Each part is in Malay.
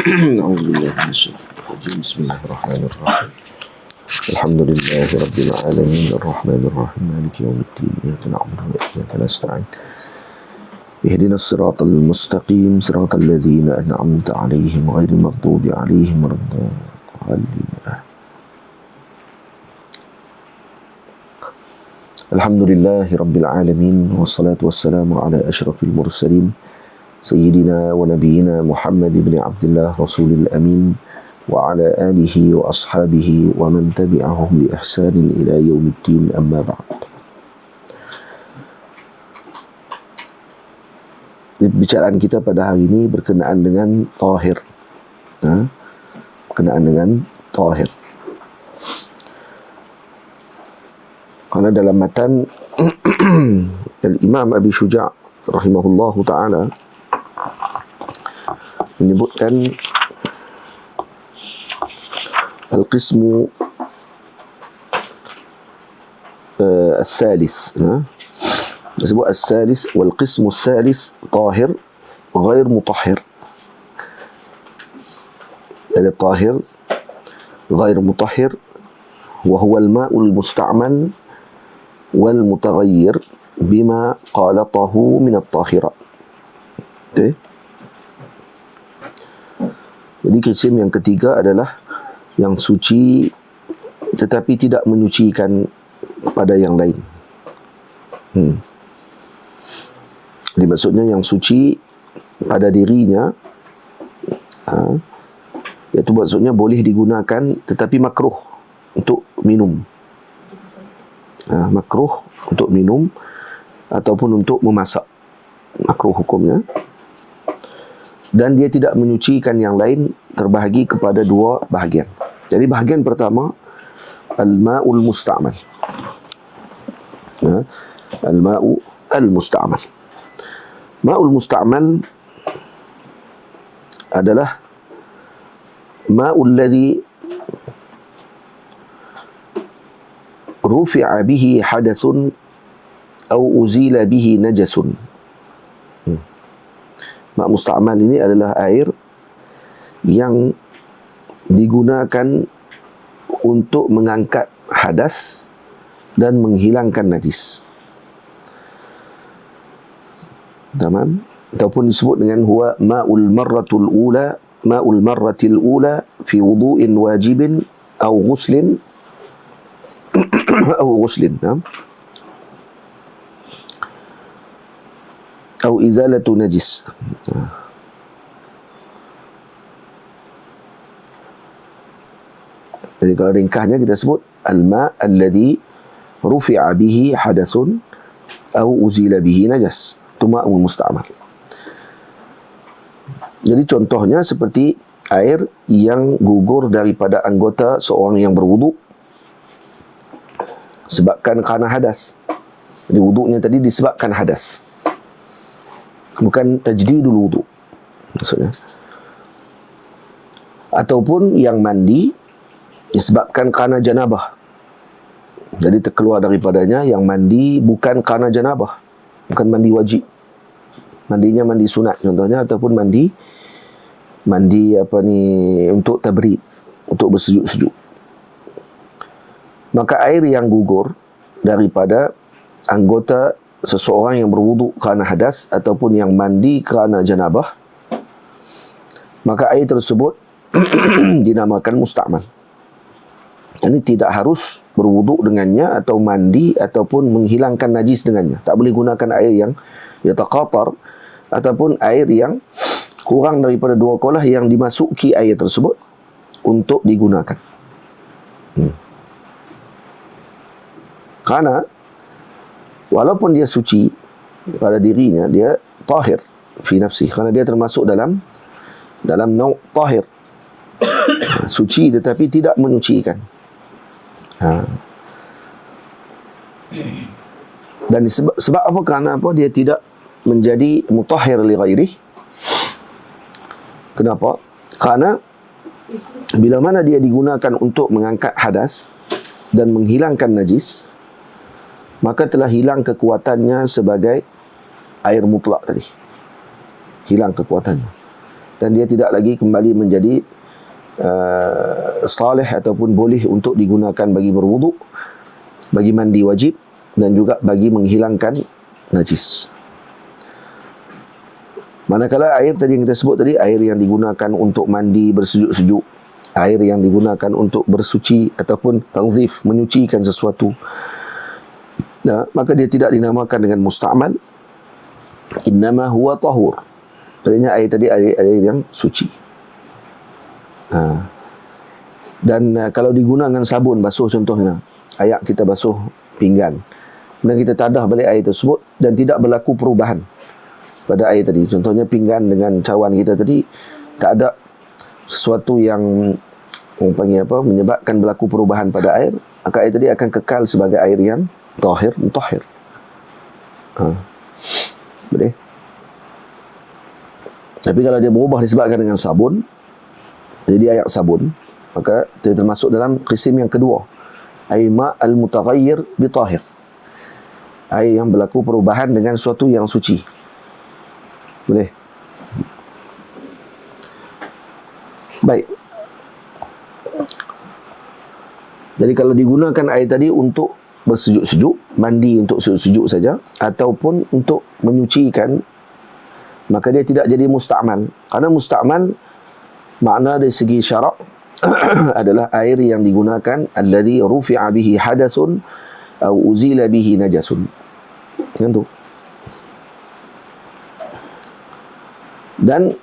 أعوذ بالله من الشيطان الرجيم. بسم الله الرحمن الرحيم. الحمد لله رب العالمين الرحمن الرحيم مالك يوم الدين إياك نعبد وإياك نستعين اهدنا الصراط المستقيم صراط الذين أنعمت عليهم غير المغضوب عليهم ولا الضالين. الحمد لله رب العالمين والصلاة والسلام على أشرف المرسلين سيدنا ونبينا محمد بن عبد الله رسول الأمين وعلى آله وأصحابه ومن تبعهم بإحسان إلى يوم الدين. أما بعد. Bicaraan kita pada hari ini berkenaan dengan tahir. Berkenaan dengan tahir. Karena dalam matan Al-Imam Abi Syuja' rahimahullahu ta'ala menyebutkan al-qismu al-salis, disebut al-salis wal qismu al-salis tahir ghair mutahhir. Ada tahir ghair mutahhir wa huwa al-ma'u al-musta'mal wal mutaghayyir bima qalatahu min at-tahirat. Okay. Jadi kisim yang ketiga adalah yang suci tetapi tidak menyucikan pada yang lain. Jadi maksudnya yang suci pada dirinya, iaitu maksudnya boleh digunakan tetapi makruh untuk minum. Makruh untuk minum ataupun untuk memasak. Makruh hukumnya. Dan dia tidak menyucikan yang lain, terbahagi kepada dua bahagian. Jadi bahagian pertama, al-ma'ul musta'mal. Al-ma'u al-musta'mal. Ma'ul musta'mal adalah ma'ul ladhi rufi'a bihi hadathun atau uzila bihi najasun. Ma' musta'mal ini adalah air yang digunakan untuk mengangkat hadas dan menghilangkan najis. Tamam? Ataupun disebut dengan huwa ma'ul marratul ula, ma'ul marratil ula fi wudu'in wajibin au ghuslin au ghuslin. Atau izalatu najis. Jadi kalau ringkasnya kita sebut al-ma' alladhi rufi'a bihi hadathun atau uzila bihi najas. Itu ma'ul musta'mal. Jadi contohnya seperti air yang gugur daripada anggota seorang yang berwuduk sebabkan kerana hadas. Jadi wuduknya tadi disebabkan hadas, bukan tajdidul wudu maksudnya. Ataupun yang mandi disebabkan kerana janabah, jadi terkeluar daripadanya yang mandi bukan kerana janabah, bukan mandi wajib, mandinya mandi sunat contohnya, ataupun mandi untuk tabrid, untuk bersejuk-sejuk. Maka air yang gugur daripada anggota seseorang yang berwuduk kerana hadas ataupun yang mandi kerana janabah, maka air tersebut dinamakan musta'mal. Ini tidak harus berwuduk dengannya atau mandi ataupun menghilangkan najis dengannya. Tak boleh gunakan air yang yataqatar ataupun air yang kurang daripada dua kolah yang dimasuki air tersebut untuk digunakan. Karena walaupun dia suci pada dirinya, dia tahir fi nafsi, kerana dia termasuk dalam nau' tahir. Suci tetapi tidak menyucikan. Dan sebab apa? Kerana apa? Dia tidak menjadi mutahhir li ghairih. Kenapa? Kerana bila mana dia digunakan untuk mengangkat hadas dan menghilangkan najis, maka telah hilang kekuatannya sebagai air mutlak tadi. Hilang kekuatannya. dan dia tidak lagi kembali menjadi salih ataupun boleh untuk digunakan bagi berwuduk, bagi mandi wajib, dan juga bagi menghilangkan najis. Manakala air tadi yang kita sebut tadi, air yang digunakan untuk mandi bersejuk-sejuk, air yang digunakan untuk bersuci ataupun tanzif, menyucikan sesuatu, nah, maka dia tidak dinamakan dengan musta'mal. Innama huwa tahur. Artinya air tadi air yang suci. Dan kalau digunakan sabun basuh contohnya, ayak kita basuh pinggan, dan kita tadah balik air tersebut dan tidak berlaku perubahan pada air tadi, contohnya pinggan dengan cawan kita tadi, tak ada sesuatu yang menyebabkan berlaku perubahan pada air, maka air tadi akan kekal sebagai air yang tahir, mutahhir. Boleh. Tapi kalau dia berubah disebabkan dengan sabun, jadi ayak sabun, maka dia termasuk dalam kisim yang kedua, air ma' al-mutaghayyir bi tahir, air yang berlaku perubahan dengan sesuatu yang suci. Boleh. Baik. Jadi kalau digunakan air tadi untuk bersejuk-sejuk, mandi untuk sejuk-sejuk saja, ataupun untuk menyucikan, maka dia tidak jadi musta'mal. Karena musta'mal makna dari segi syarak adalah air yang digunakan alladhi rufi'a bihi hadasun atau uzila bihi najasun. Itu. Dan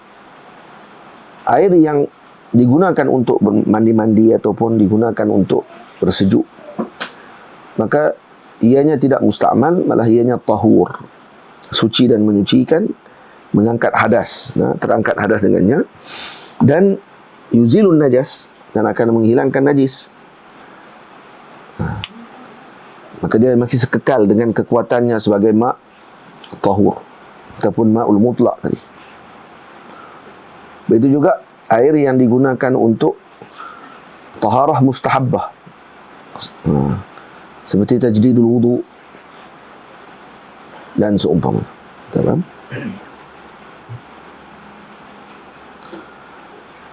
air yang digunakan untuk mandi-mandi ataupun digunakan untuk bersejuk, maka ianya tidak musta'mal, malah ianya tahur, suci dan menyucikan, mengangkat hadas, terangkat hadas dengannya, dan yuzilun najas, dan akan menghilangkan najis. Maka dia masih kekal dengan kekuatannya sebagai ma' tahur ataupun ma'ul mutlak tadi. Begitu juga air yang digunakan untuk taharah mustahabbah, seperti tajdidul wudu dan seumpama. Faham?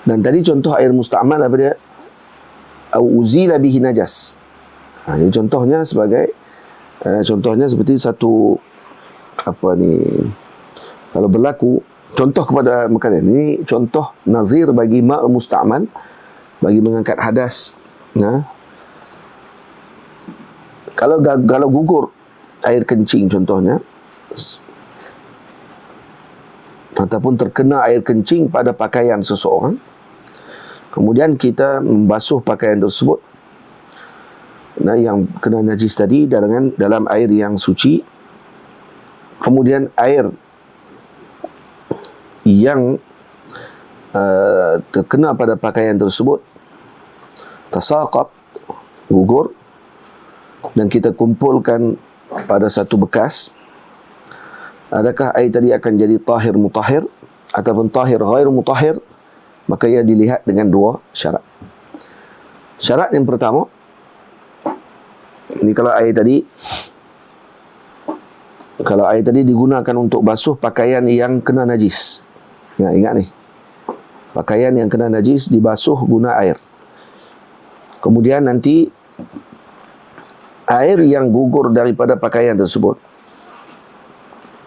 Dan tadi contoh air musta'mal apa dia? Au uzila bihi najas. Jadi contohnya sebagai contohnya seperti satu kalau berlaku contoh kepada makanan ini, contoh nazir bagi ma' musta'mal, bagi mengangkat hadas. Kalau gugur air kencing contohnya, ataupun terkena air kencing pada pakaian seseorang, kemudian kita membasuh pakaian tersebut, yang kena najis tadi dalam air yang suci, kemudian air yang terkena pada pakaian tersebut tasaqat, gugur, dan kita kumpulkan pada satu bekas, adakah air tadi akan jadi tahir mutahhir ataupun tahir ghair mutahhir? Maka ia dilihat dengan dua syarat. Syarat yang pertama, ini kalau air tadi digunakan untuk basuh pakaian yang kena najis. Ya, ingat nih, pakaian yang kena najis dibasuh guna air. Kemudian nanti air yang gugur daripada pakaian tersebut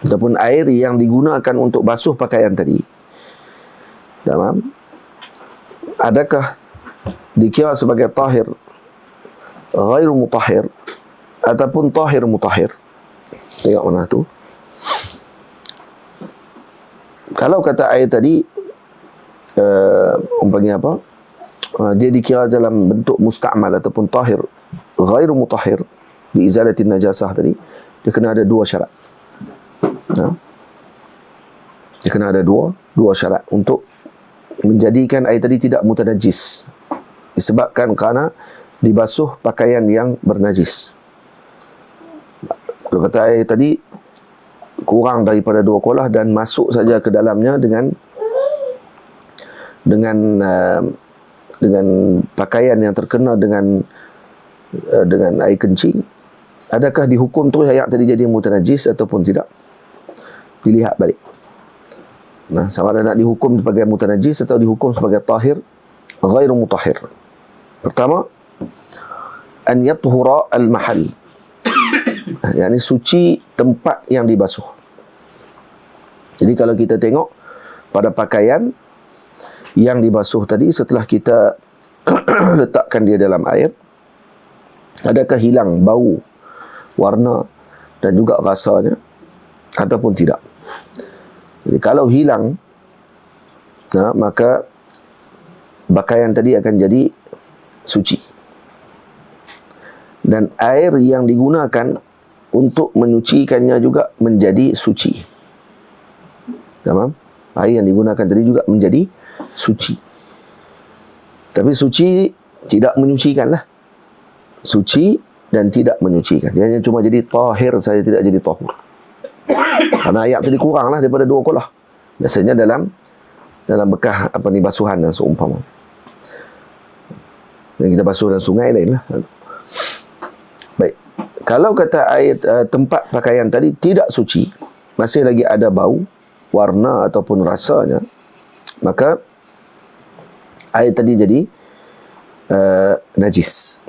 ataupun air yang digunakan untuk basuh pakaian tadi, tamam, adakah dikira sebagai tahir ghair mutahhir ataupun tahir mutahhir? Tengok mana tu. Kalau kata air tadi umpamanya apa, dia dikira dalam bentuk musta'mal ataupun tahir ghair mutahhir bi izalatin najasah tadi, dia kena ada dua syarat. Dia kena ada dua syarat untuk menjadikan air tadi tidak mutanajis, disebabkan kerana dibasuh pakaian yang bernajis. Kalau kata air tadi kurang daripada 2 kolah dan masuk saja ke dalamnya dengan pakaian yang terkena dengan air kencing, adakah dihukum tu air tadi jadi mutanajis ataupun tidak? Dilihat balik. Sama ada nak dihukum sebagai mutanajis atau dihukum sebagai tahir ghairu mutahhir. Pertama, an yathura al-mahal, yakni suci tempat yang dibasuh. Jadi kalau kita tengok pada pakaian yang dibasuh tadi, setelah kita letakkan dia dalam air, adakah hilang bau, warna dan juga rasanya ataupun tidak? Jadi kalau hilang, maka pakaian tadi akan jadi suci. Dan air yang digunakan untuk menyucikannya juga menjadi suci. Tamam? Air yang digunakan tadi juga menjadi suci. Tapi suci tidak menyucikan lah. Suci dan tidak menyucikan. Dia hanya cuma jadi tahir saja, tidak jadi tahur. Karena ayat tadi kurang lah daripada 2 kolah. Biasanya dalam bekah basuhan dan seumpama. Dan kita basuh dalam sungai lain lah. Baik. Kalau kata air tempat pakaian tadi tidak suci, masih lagi ada bau, warna ataupun rasanya, maka air tadi jadi najis.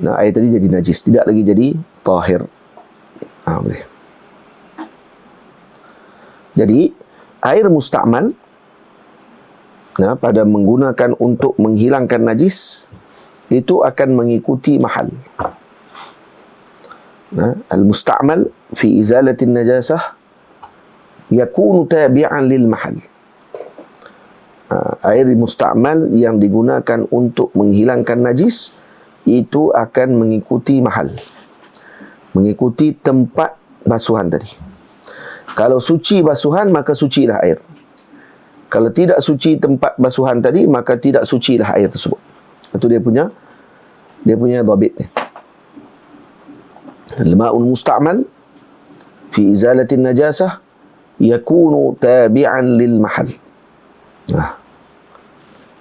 Air tadi jadi najis, tidak lagi jadi tahir. Boleh. Jadi air musta'mal pada menggunakan untuk menghilangkan najis itu akan mengikuti mahal. Al-musta'mal fi izalatin najasah yakunu tabi'an lil mahal. Air musta'mal yang digunakan untuk menghilangkan najis itu akan mengikuti mahal, mengikuti tempat basuhan tadi. Kalau suci basuhan, maka sucilah air. Kalau tidak suci tempat basuhan tadi, maka tidak sucilah air tersebut. Itu dia punya dhabit ni. Al-ma'ul musta'mal fi izalatin najasah yakunu tabi'an lil mahal.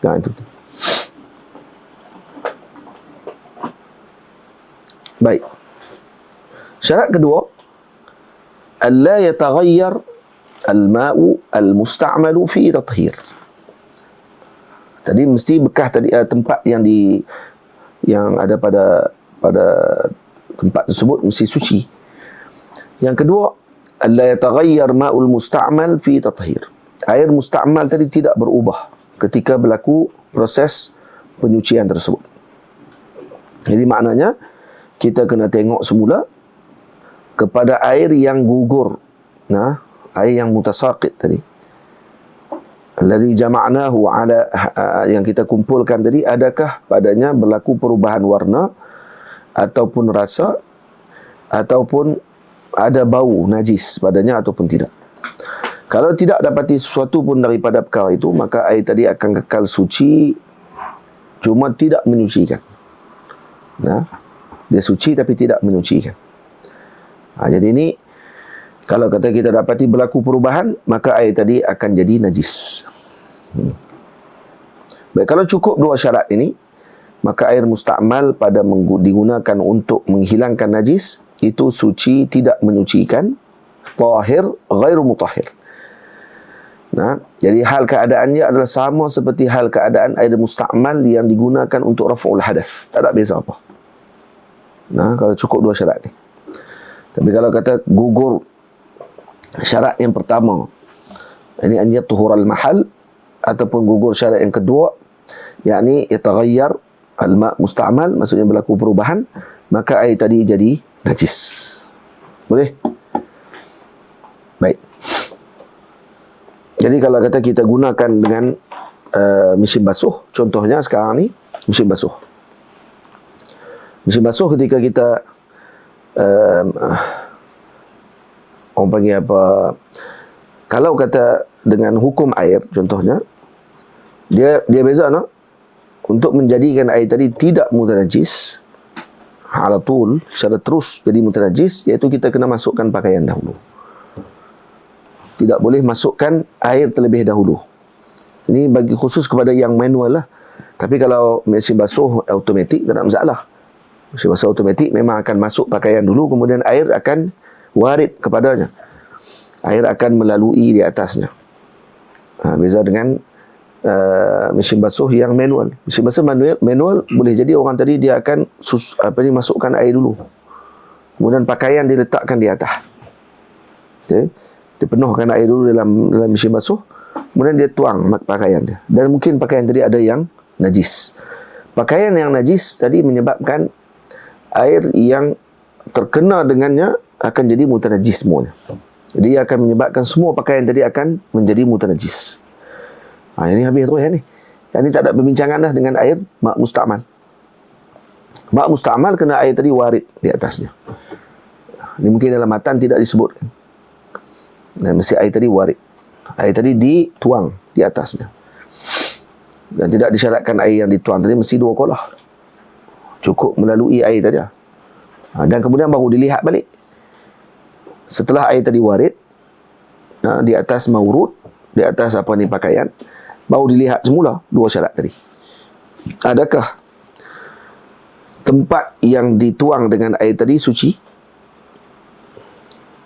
Itu. Baik. Syarat kedua, alla yataghayyar al-ma'u al-musta'malu fi tathhir. Tadi mesti bekah tadi tempat yang ada pada tempat tersebut mesti suci. Yang kedua, alla yataghayyar ma'ul musta'mal fi tathhir. Air musta'mal tadi tidak berubah ketika berlaku proses penyucian tersebut. Jadi maknanya kita kena tengok semula kepada air yang gugur, air yang mutasaqit tadi, alladhi jama'nahu ala, yang kita kumpulkan tadi, adakah padanya berlaku perubahan warna ataupun rasa ataupun ada bau najis padanya ataupun tidak. Kalau tidak dapati sesuatu pun daripada perkara itu, maka air tadi akan kekal suci, cuma tidak menyucikan. Dia suci tapi tidak menyucikan. Jadi ini, kalau kata kita dapati berlaku perubahan, maka air tadi akan jadi najis. Baik, kalau cukup 2 syarat ini, maka air musta'mal pada digunakan untuk menghilangkan najis, itu suci, tidak menyucikan, tahir, ghairu mutahhir. Jadi hal keadaannya adalah sama seperti hal keadaan air musta'mal yang digunakan untuk raf'ul hadath. Tak ada beza apa. Kalau cukup 2 syarat ni. Tapi kalau kata gugur syarat yang pertama, ini an yatuhur al-mahal, ataupun gugur syarat yang kedua, yakni yataghayyar al-ma' musta'mal, maksudnya berlaku perubahan, maka air tadi jadi najis. Boleh? Baik. Jadi kalau kata kita gunakan dengan mesin basuh, contohnya sekarang ni mesin basuh. Mesin basuh ketika kita orang panggil apa, kalau kata dengan hukum air contohnya, dia beza untuk menjadikan air tadi tidak mutanajis ala tul, secara terus jadi mutanajis, iaitu kita kena masukkan pakaian dahulu. Tidak boleh masukkan air terlebih dahulu. Ini bagi khusus kepada yang manual lah. Tapi kalau mesin basuh automatik, tak ada masalah. Mesin basuh automatik memang akan masuk pakaian dulu, kemudian air akan warid kepadanya. Air akan melalui di atasnya. Beza dengan mesin basuh yang manual. Mesin basuh manual boleh jadi orang tadi dia akan masukkan air dulu. Kemudian pakaian diletakkan di atas. Okay. Dia penuhkan air dulu dalam mesin basuh. Kemudian dia tuang pakaian dia. Dan mungkin pakaian tadi ada yang najis. Pakaian yang najis tadi menyebabkan air yang terkena dengannya akan jadi mutanajis semuanya. Jadi ia akan menyebabkan semua pakaian tadi akan menjadi mutanajis. Ini habis terus ni. Yang ni tak ada perbincangan dah dengan air mak musta'mal. Mak musta'mal kena air tadi warid di atasnya. Ini mungkin dalam matan tidak disebutkan. Mesti air tadi warid. Air tadi dituang di atasnya. Dan tidak disyaratkan air yang dituang tadi mesti 2 kolah. Cukup melalui air tadi. Dan kemudian baru dilihat balik. Setelah air tadi warid, di atas maurud, di atas pakaian, baru dilihat semula 2 syarat tadi. Adakah tempat yang dituang dengan air tadi suci?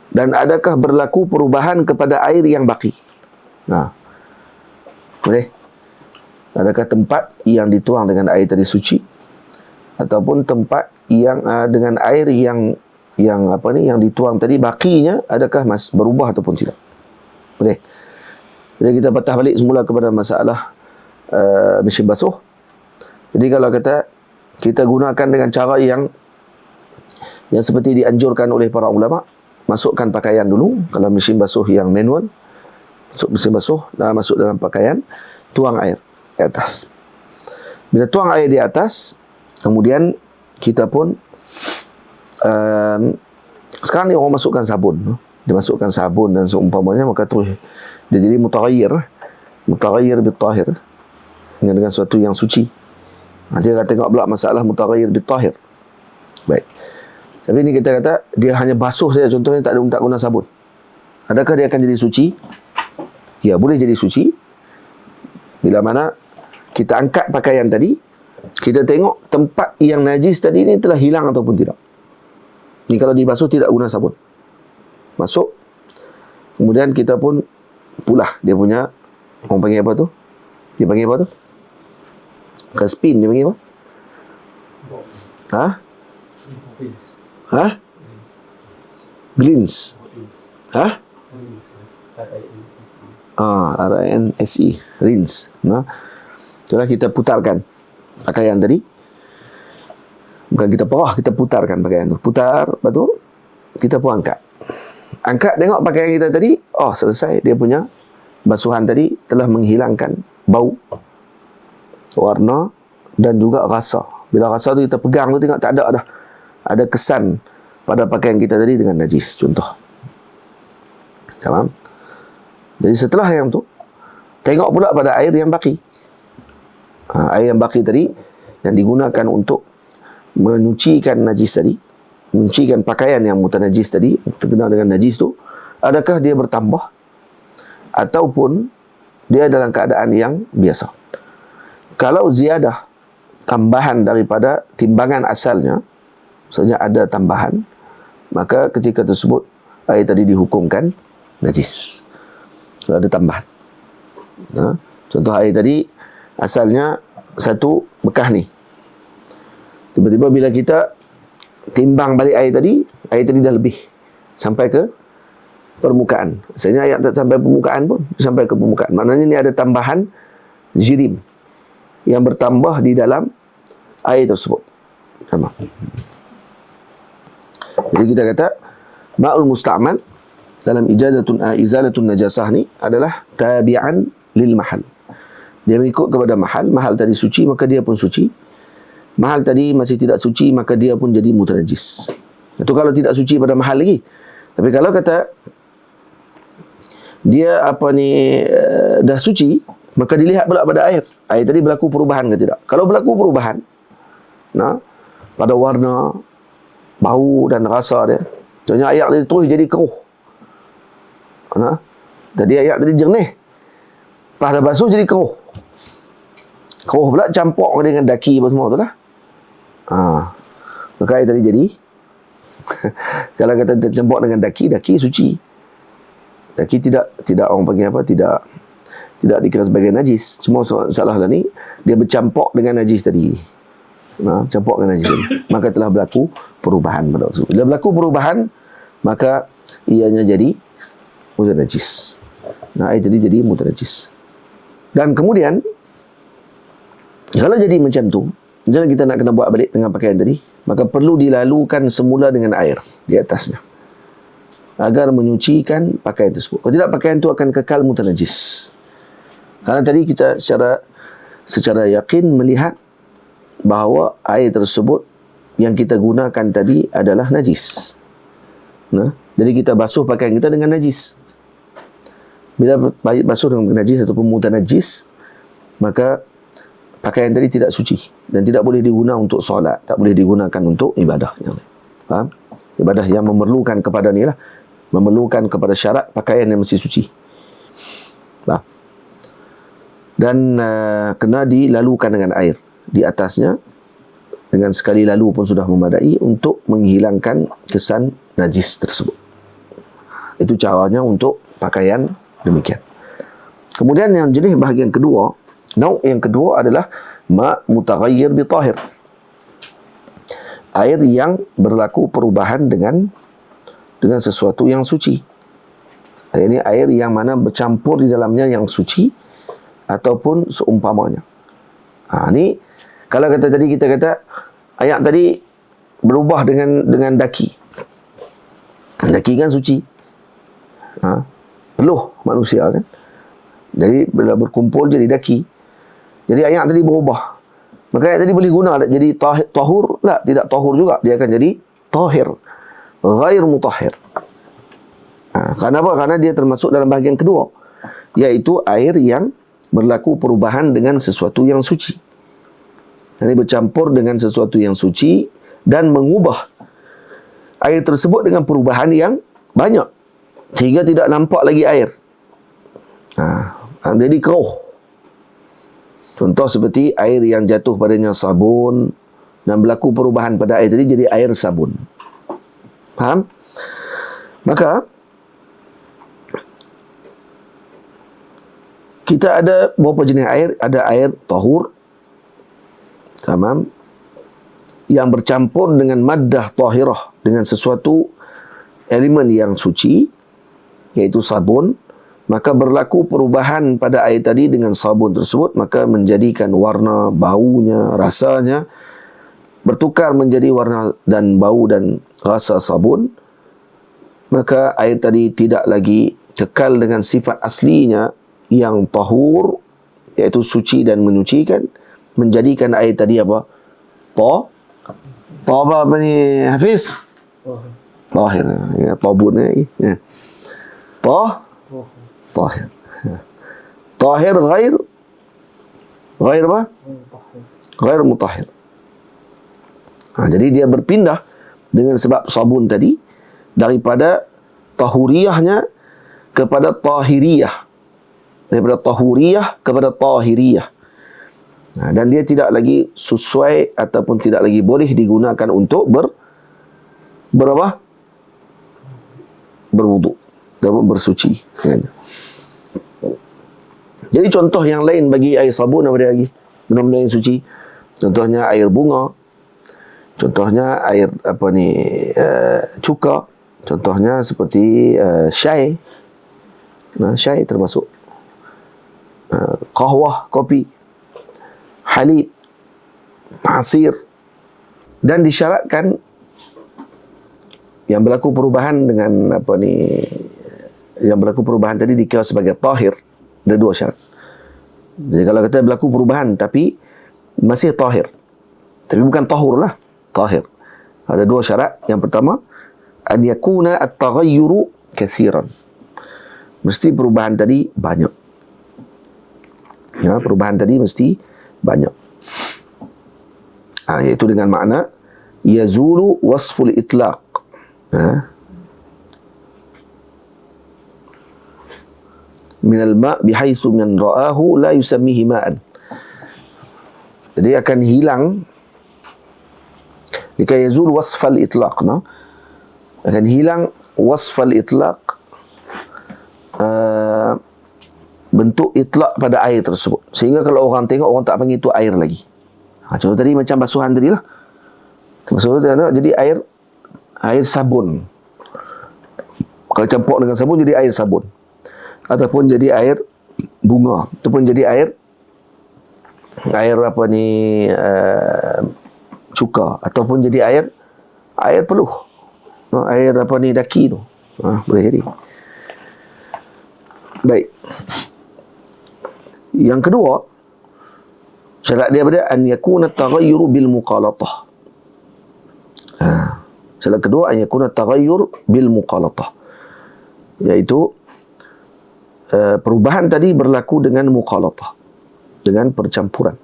Dan adakah berlaku perubahan kepada air yang baki? Boleh? Adakah tempat yang dituang dengan air tadi suci? Ataupun tempat yang dengan air yang dituang tadi bakinya adakah berubah ataupun tidak? Boleh. Jadi kita patah balik semula kepada masalah mesin basuh. Jadi kalau kata kita gunakan dengan cara yang seperti dianjurkan oleh para ulama, masukkan pakaian dulu. Kalau mesin basuh yang manual, masuk mesin basuh, dah masuk dalam pakaian, tuang air di atas. Bila tuang air di atas, kemudian kita pun sekarang ni orang masukkan sabun. Dia masukkan sabun dan seumpamanya, maka terus dia jadi mutaghayyir bitahir, dengan sesuatu yang suci. Dia akan tengok pula masalah mutaghayyir bitahir. Baik. Tapi ni kita kata dia hanya basuh saja, contohnya tak guna sabun. Adakah dia akan jadi suci? Ya, boleh jadi suci. Bila mana kita angkat pakaian tadi, kita tengok tempat yang najis tadi ni telah hilang ataupun tidak. Ni kalau dibasuh tidak guna sabun. Masuk. Kemudian kita pun pulah dia punya, orang panggil apa tu? Dia panggil apa tu? Spin dia panggil apa? Glins. RINSE. Rinse. Itulah kita putarkan pakaian tadi. Bukan kita perah, kita putarkan pakaian tu. Putar, lepas tu kita pun angkat. Angkat, tengok pakaian kita tadi, selesai. Dia punya basuhan tadi telah menghilangkan bau, warna dan juga rasa. Bila rasa tu kita pegang tu, tengok tak ada dah. Ada kesan pada pakaian kita tadi dengan najis, contoh. Faham? Jadi setelah yang tu, tengok pula pada air yang baki. Air yang baki tadi, yang digunakan untuk menyucikan najis tadi, menyucikan pakaian yang mutanajis tadi, terkena dengan najis tu, adakah dia bertambah ataupun dia dalam keadaan yang biasa? Kalau ziyadah, tambahan daripada timbangan asalnya, maksudnya ada tambahan, maka ketika tersebut air tadi dihukumkan najis. Kalau ada tambahan. Contoh air tadi asalnya 1 bekah ni. Tiba-tiba bila kita timbang balik air tadi dah lebih sampai ke permukaan. Maksudnya ayat tak sampai permukaan pun, sampai ke permukaan. Maknanya ni ada tambahan jirim yang bertambah di dalam air tersebut. Sama. Jadi kita kata ma'ul musta'mal dalam izalatun najasah ni adalah tabi'an lil mahal. Dia mengikut kepada mahal tadi suci maka dia pun suci. Mahal tadi masih tidak suci maka dia pun jadi mutanajis. Itu kalau tidak suci pada mahal lagi. Tapi kalau kata dia dah suci, maka dilihat pula pada air. Air tadi berlaku perubahan ke tidak? Kalau berlaku perubahan, pada warna, bau dan rasa dia. Contohnya air tadi terus jadi keruh. Tadi air tadi jernih. Pada basuh jadi keruh. Keruh pula campur dengan daki apa semua tu lah. Maka air tadi jadi kalau kata tercampur dengan daki suci. Daki tidak orang panggil apa, tidak dikira sebagai najis. Cuma masalah ni dia bercampur dengan najis tadi. Campur dengan najis tadi. Maka telah berlaku perubahan pada waktu. Bila berlaku perubahan, maka ianya jadi mutanajis. Air tadi jadi mutanajis. Dan kemudian kalau jadi macam tu, macam kita nak kena buat balik dengan pakaian tadi, maka perlu dilalukan semula dengan air di atasnya agar menyucikan pakaian tersebut. Kalau tidak, pakaian itu akan kekal mutanajis. Karena tadi kita secara yakin melihat bahawa air tersebut yang kita gunakan tadi adalah najis. Jadi kita basuh pakaian kita dengan najis. Bila basuh dengan najis ataupun mutanajis, maka pakaian tadi tidak suci dan tidak boleh digunakan untuk solat, tak boleh digunakan untuk ibadah yang lain. Faham? Ibadah yang memerlukan kepada ni lah, memerlukan kepada syarat pakaian yang mesti suci. Faham? Dan kena dilalukan dengan air di atasnya, dengan sekali lalu pun sudah memadai untuk menghilangkan kesan najis tersebut. Itu caranya untuk pakaian demikian. Kemudian yang jenis bahagian kedua, nauk yang kedua adalah ma' mutaghayyir bi tahir. Air yang berlaku perubahan dengan sesuatu yang suci. Ini air yang mana bercampur di dalamnya yang suci ataupun seumpamanya. Ni kalau kata tadi kita kata ayat tadi berubah dengan daki. Daki kan suci. Peluh manusia kan. Jadi bila berkumpul jadi daki. Jadi ayat tadi berubah. Maka ayat tadi boleh guna jadi tahur? Tak, tidak tahur juga. Dia akan jadi tahir. Ghair mutahhir. Kenapa? Karena dia termasuk dalam bahagian kedua, iaitu air yang berlaku perubahan dengan sesuatu yang suci. Ini bercampur dengan sesuatu yang suci dan mengubah air tersebut dengan perubahan yang banyak sehingga tidak nampak lagi air. Jadi keruh. Contoh seperti air yang jatuh padanya sabun dan berlaku perubahan pada air tadi jadi air sabun. Faham? Maka kita ada beberapa jenis air. Ada air tahur, tamam, yang bercampur dengan maddah tahirah, dengan sesuatu elemen yang suci, iaitu sabun. Maka berlaku perubahan pada air tadi dengan sabun tersebut, maka menjadikan warna, baunya, rasanya bertukar menjadi warna dan bau dan rasa sabun. Maka air tadi tidak lagi kekal dengan sifat aslinya yang tahur, iaitu suci dan menyucikan, menjadikan air tadi apa? Apa ni Hafiz? Tahir. Ya, tabun ni. Ya. Tahir. Tahir ghair apa? Ghair mutahhir. Jadi dia berpindah dengan sebab sabun tadi daripada tahuriyahnya kepada tahiriyah. Daripada tahuriyah kepada tahiriyah. Dan dia tidak lagi sesuai ataupun tidak lagi boleh digunakan untuk berapa? Berwuduk ataupun bersuci. Jadi contoh yang lain bagi air sabun apa dia lagi? Benda-benda yang suci. Contohnya air bunga. Contohnya air cuka. Contohnya seperti syai. Syai termasuk. Qahwah, kopi. Halib, asir. Dan disyaratkan yang berlaku perubahan dengan yang berlaku perubahan tadi dikira sebagai tahir. Ada dua syarat. Jadi kalau kata berlaku perubahan tapi masih tahir, tapi bukan tahur lah, tahir, ada dua syarat. Yang pertama, an yakuna at-taghayyuru kathiran. Mesti perubahan tadi banyak. Perubahan tadi mesti banyak. Iaitu dengan makna yazulu wasful itlaq. Minal ma' bihaitsu man ra'ahu la yusammihi ma'an. Jadi akan hilang jika yazul wasfal itlaq, akan hilang wasfal itlaq bentuk itlak pada air tersebut. Sehingga kalau orang tengok, orang tak panggil itu air lagi. Contoh tadi macam basuhan tadi lah. Basuhan tadi jadi air sabun. Kalau campur dengan sabun jadi air sabun. Ataupun jadi air bunga. Ataupun jadi air apa ni, cuka. Ataupun jadi air peluh. Air apa ni, daki tu. Boleh jadi. Baik. Yang kedua, syarat dia pada an yakuna taghayyur bil muqalatah. Syarat kedua, an yakuna taghayyur bil muqalatah, iaitu perubahan tadi berlaku dengan muqalatah, dengan percampuran.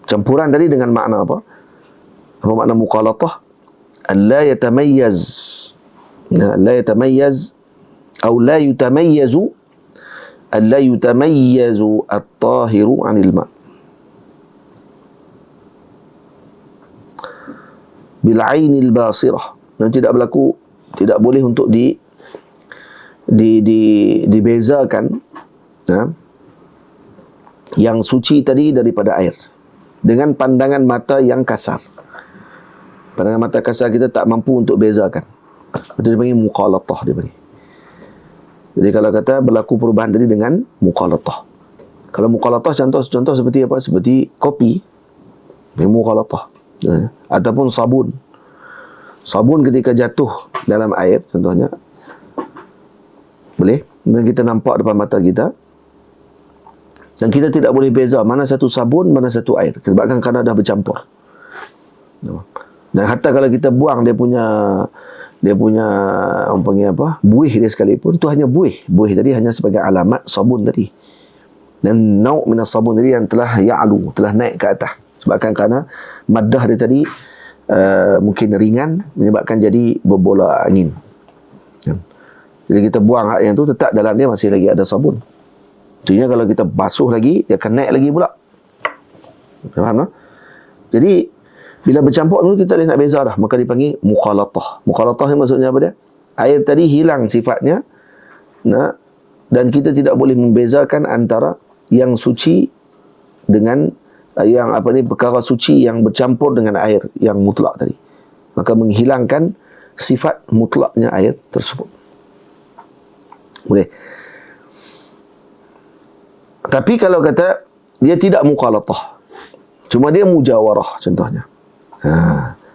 Campuran tadi dengan makna apa? Apa makna muqalatah? La yatamayyaz, la yatamayyaz atau la yutamayyazu, la yutamayyazu at-tahiru 'anil ma' bil 'ainil basirah. Dan tidak berlaku, tidak boleh untuk dibezakan yang suci tadi daripada air dengan pandangan mata yang kasar. Pandangan mata kasar kita tak mampu untuk bezakan. Itu dipanggil muqalatah, dia panggil. Jadi kalau kata berlaku perubahan tadi dengan muqalatah. Kalau muqalatah contoh seperti apa? Seperti kopi. Muqalatah. Ataupun sabun. Sabun ketika jatuh dalam air contohnya, boleh kita nampak depan mata kita, dan kita tidak boleh beza mana satu sabun, mana satu air, sebabkan kerana dah bercampur. Dan hatta kalau kita buang dia punya orang panggil apa, buih dia sekalipun, tu hanya buih tadi hanya sebagai alamat sabun tadi, dan nau' minas sabun tadi yang telah ya'lu, telah naik ke atas, sebabkan kerana maddah dia tadi mungkin ringan, menyebabkan jadi berbola angin. Jadi kita buang yang tu, tetap dalam dia masih lagi ada sabun. Artinya kalau kita basuh lagi, dia akan naik lagi pula. Faham tak? Jadi bila bercampur dulu kita boleh nak beza dah, maka dipanggil muqalatah. Muqalatah ni maksudnya apa dia? Air tadi hilang sifatnya, dan kita tidak boleh membezakan antara yang suci dengan yang apa ni, perkara suci yang bercampur dengan air yang mutlak tadi. Maka menghilangkan sifat mutlaknya air tersebut. Boleh. Tapi kalau kata dia tidak muqalatah, cuma dia mujawarah contohnya,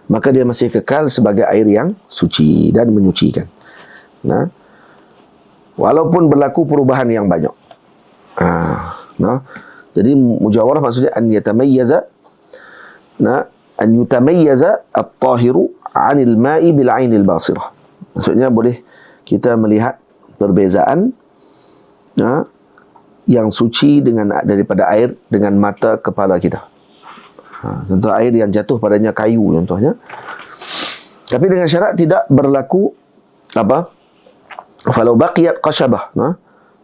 maka dia masih kekal sebagai air yang suci dan menyucikan. Walaupun berlaku perubahan yang banyak. Jadi mujawarah maksudnya an yatamayyaza, an yutamayyaza at-tahiru 'anil ma'i bil 'ainil basirah. Maksudnya boleh kita melihat perbezaan yang suci daripada air dengan mata kepala kita. Contoh air yang jatuh padanya kayu contohnya. Tapi dengan syarat tidak berlaku apa? Falau baqiyat qashabah,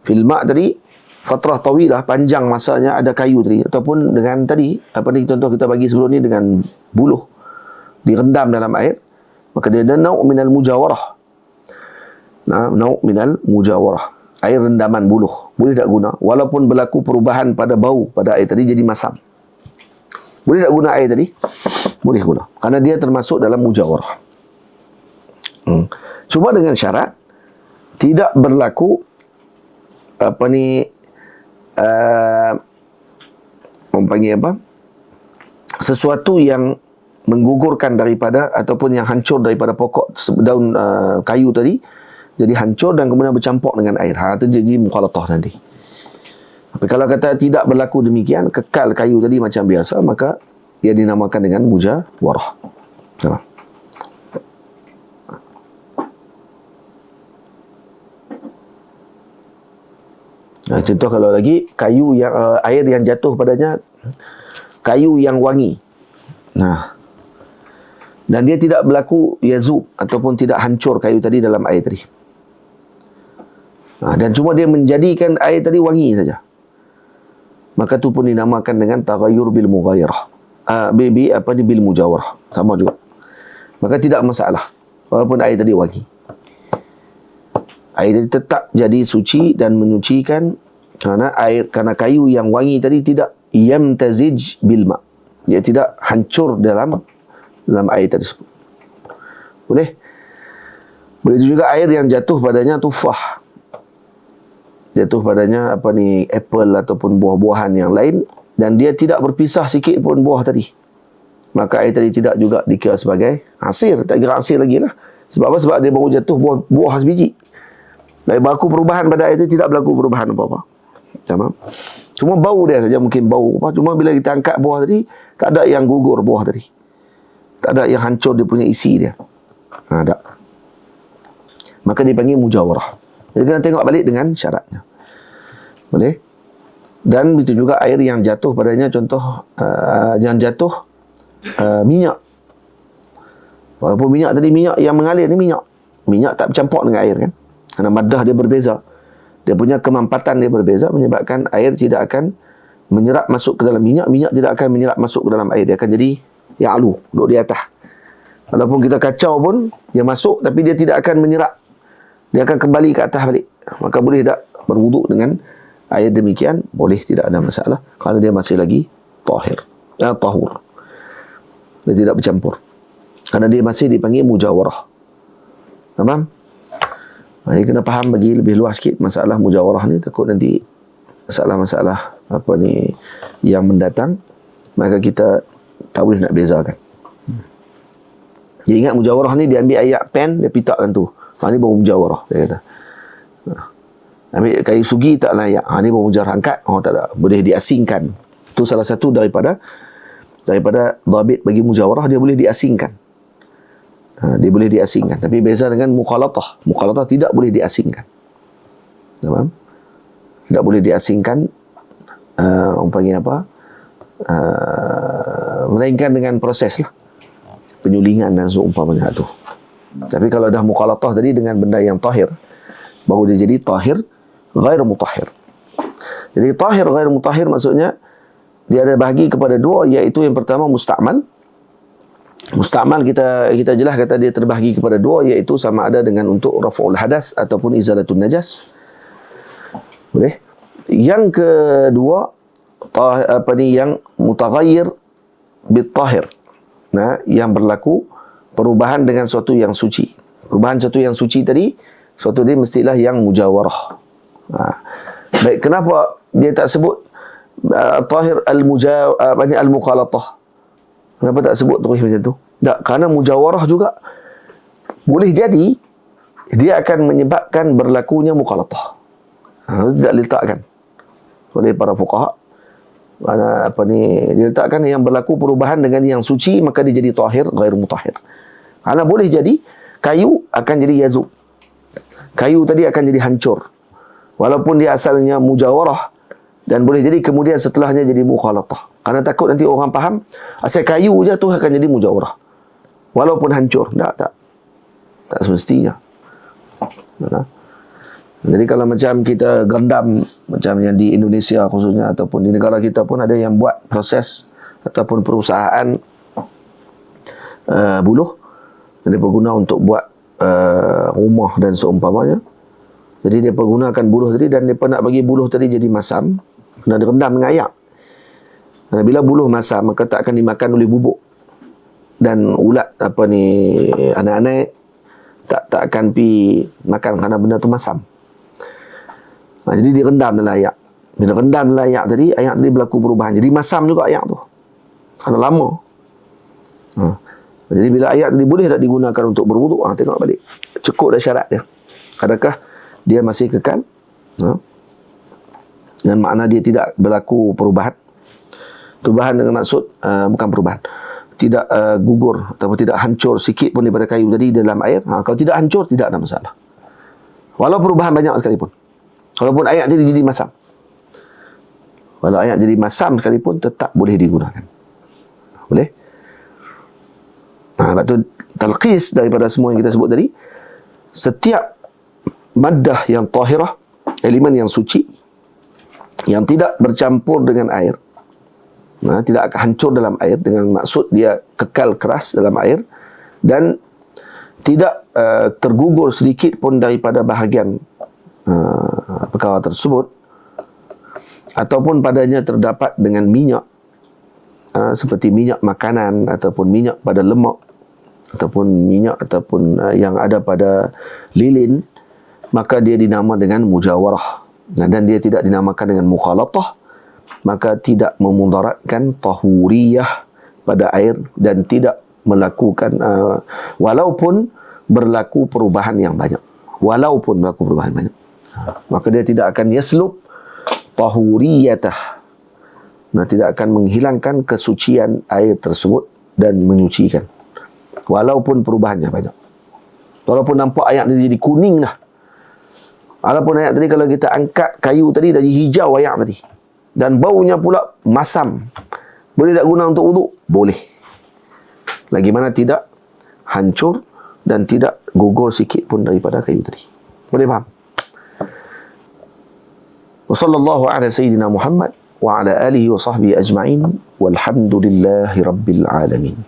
fil ma' tadi fatrah tawilah, panjang masanya ada kayu tadi, ataupun dengan tadi apa ni contoh kita bagi sebelum ni dengan buluh direndam dalam air, maka dia ada nau' minal mujawarah. Nau' minal mujawarah, air rendaman buluh, boleh tak guna walaupun berlaku perubahan pada bau pada air tadi jadi masam. Boleh tak guna air tadi? Boleh guna, kerana dia termasuk dalam mujawarah. Cuma dengan syarat tidak berlaku apa ni, mempanggil apa, sesuatu yang menggugurkan daripada ataupun yang hancur daripada pokok daun kayu tadi, jadi hancur dan kemudian bercampur dengan air. Itu jadi muqalatah nanti. Tapi kalau kata tidak berlaku demikian, kekal kayu tadi macam biasa, maka ia dinamakan dengan mujawarah. Sama. Contoh kalau lagi kayu yang air yang jatuh padanya kayu yang wangi. Dan dia tidak berlaku yazub ataupun tidak hancur kayu tadi dalam air tadi. Dan cuma dia menjadikan air tadi wangi saja. Maka tu pun dinamakan dengan taghayyur bil mughayarah. Bil mujawarah. Sama juga. Maka tidak masalah walaupun air tadi wangi. Air tadi tetap jadi suci dan menyucikan, kerana kayu yang wangi tadi tidak yamtazij bil ma'. Dia tidak hancur dalam air tersebut. Boleh? Boleh juga air yang jatuh padanya tufah. Jatuh padanya apple ataupun buah-buahan yang lain, dan dia tidak berpisah sikit pun buah tadi, maka air tadi tidak juga dikira sebagai asir. Tak kira asir lagi lah. Sebab apa? Sebab dia baru jatuh buah sebiji. Baik, berlaku perubahan pada air itu, tidak berlaku perubahan apa-apa. Tamam. Cuma bau dia saja mungkin bau. Cuma bila kita angkat buah tadi, tak ada yang gugur buah tadi. Tak ada yang hancur dia punya isi dia. Tak. Maka dipanggil mujawarah. Jadi kena tengok balik dengan syaratnya. Boleh? Dan itu juga air yang jatuh padanya, contoh yang jatuh minyak. Walaupun minyak tadi, minyak yang mengalir ni minyak tak bercampur dengan air kan. Kerana madah dia berbeza. Dia punya kemampatan dia berbeza, menyebabkan air tidak akan menyerap masuk ke dalam minyak. Minyak tidak akan menyerap masuk ke dalam air. Dia akan jadi ya'lu, duduk di atas. Walaupun kita kacau pun, dia masuk tapi dia tidak akan menyerap. Dia akan kembali ke atas balik. Maka boleh tak berwuduk dengan air demikian? Boleh, tidak ada masalah. Kerana dia masih lagi tahur. Dia tidak bercampur. Kerana dia masih dipanggil mujawarah. Faham? Ini kena faham bagi lebih luas sikit masalah mujawarah ni. Takut nanti masalah-masalah yang mendatang, maka kita tak boleh nak bezakan. Dia ingat mujawarah ni, dia ambil ayat pen, dia pitakkan tu. Ni baru mujawarah, dia kata. Ambil kayu sugi tak layak. Ni baru mujawarah, angkat. Tak ada. Boleh diasingkan. Itu salah satu daripada dhabit bagi mujawarah, dia boleh diasingkan. Dia boleh diasingkan. Tapi beza dengan mukhalatah. Mukhalatah tidak boleh diasingkan. Faham? Tidak boleh diasingkan. Panggil apa? Melainkan dengan proses lah. Penyulingan dan seumpamanya tu. Tapi kalau dah mukhalatah tadi dengan benda yang tahir, baru dia jadi tahir ghair mutahhir. Jadi tahir ghair mutahhir maksudnya dia ada bahagi kepada dua, iaitu yang pertama musta'mal. Musta'mal kita jelas kata dia terbahagi kepada dua, iaitu sama ada dengan untuk raf'ul hadas ataupun izalatun najas. Boleh? Yang kedua yang mutaghayyir bit tahir. Yang berlaku perubahan dengan suatu yang suci. Perubahan suatu yang suci tadi, suatu dia mestilah yang mujawarah. Baik, kenapa dia tak sebut tahir al-mukhalatah? Kenapa tak sebut terus macam tu? Tak, kerana mujawarah juga boleh jadi dia akan menyebabkan berlakunya mukhalatah. Tidak letakkan oleh para fuqaha. Dia letakkan yang berlaku perubahan dengan yang suci, maka dia jadi tahir ghair mutahhir. Kerana boleh jadi kayu akan jadi yazub. Kayu tadi akan jadi hancur. Walaupun dia asalnya mujawarah, dan boleh jadi kemudian setelahnya jadi mukhalatah. Kerana takut nanti orang faham asal kayu je tu akan jadi mujawarah. Walaupun hancur. Tak semestinya. Jadi kalau macam kita gendam, macam yang di Indonesia khususnya ataupun di negara kita pun ada yang buat proses ataupun perusahaan buluh, dia perguna untuk buat rumah dan seumpamanya. Jadi dia pergunakan buluh tadi, dan dia nak bagi buluh tadi jadi masam, kena direndam dengan air. Karena bila buluh masam, maka tak akan dimakan oleh bubuk, dan ulat anak-anak tak akan pi makan kerana benda tu masam. Jadi direndam dalam air. Bila rendam dalam air tadi berlaku perubahan. Jadi masam juga air tu. Kerana lama. Jadi bila air tadi boleh tak digunakan untuk berwuduk? Tengok balik. Cukup dah syarat dia. Adakah dia masih kekal? Dengan makna dia tidak berlaku perubahan. Perubahan dengan maksud bukan perubahan. Tidak gugur ataupun tidak hancur sikit pun daripada kayu tadi dalam air. Kalau tidak hancur, tidak ada masalah. Walau perubahan banyak sekalipun. Walaupun air tadi jadi masam. Walau air jadi masam sekalipun, tetap boleh digunakan. Boleh? Sebab tu talqis daripada semua yang kita sebut tadi, setiap maddah yang tahirah, elemen yang suci, yang tidak bercampur dengan air, tidak akan hancur dalam air, dengan maksud dia kekal keras dalam air, dan tidak tergugur sedikit pun daripada bahagian perkara tersebut, ataupun padanya terdapat dengan minyak, seperti minyak makanan ataupun minyak pada lemak ataupun minyak ataupun yang ada pada lilin, maka dia dinamakan dengan mujawarah. Dan dia tidak dinamakan dengan mukhalatah, maka tidak memudaratkan tahuriyah pada air dan tidak melakukan walaupun berlaku perubahan yang banyak, maka dia tidak akan yaslub tahuriyatah, tidak akan menghilangkan kesucian air tersebut dan menyucikan walaupun perubahannya banyak. Walaupun nampak air tadi jadi kuning lah, walaupun air tadi kalau kita angkat kayu tadi dari hijau air tadi dan baunya pula masam, boleh tak guna untuk wuduk? Boleh. Lagi mana tidak hancur dan tidak gugur sikit pun daripada kayu tadi. Boleh faham? Wa sallallahu ala sayyidina Muhammad wa ala alihi wa sahbihi ajma'in walhamdulillahi rabbil alamin.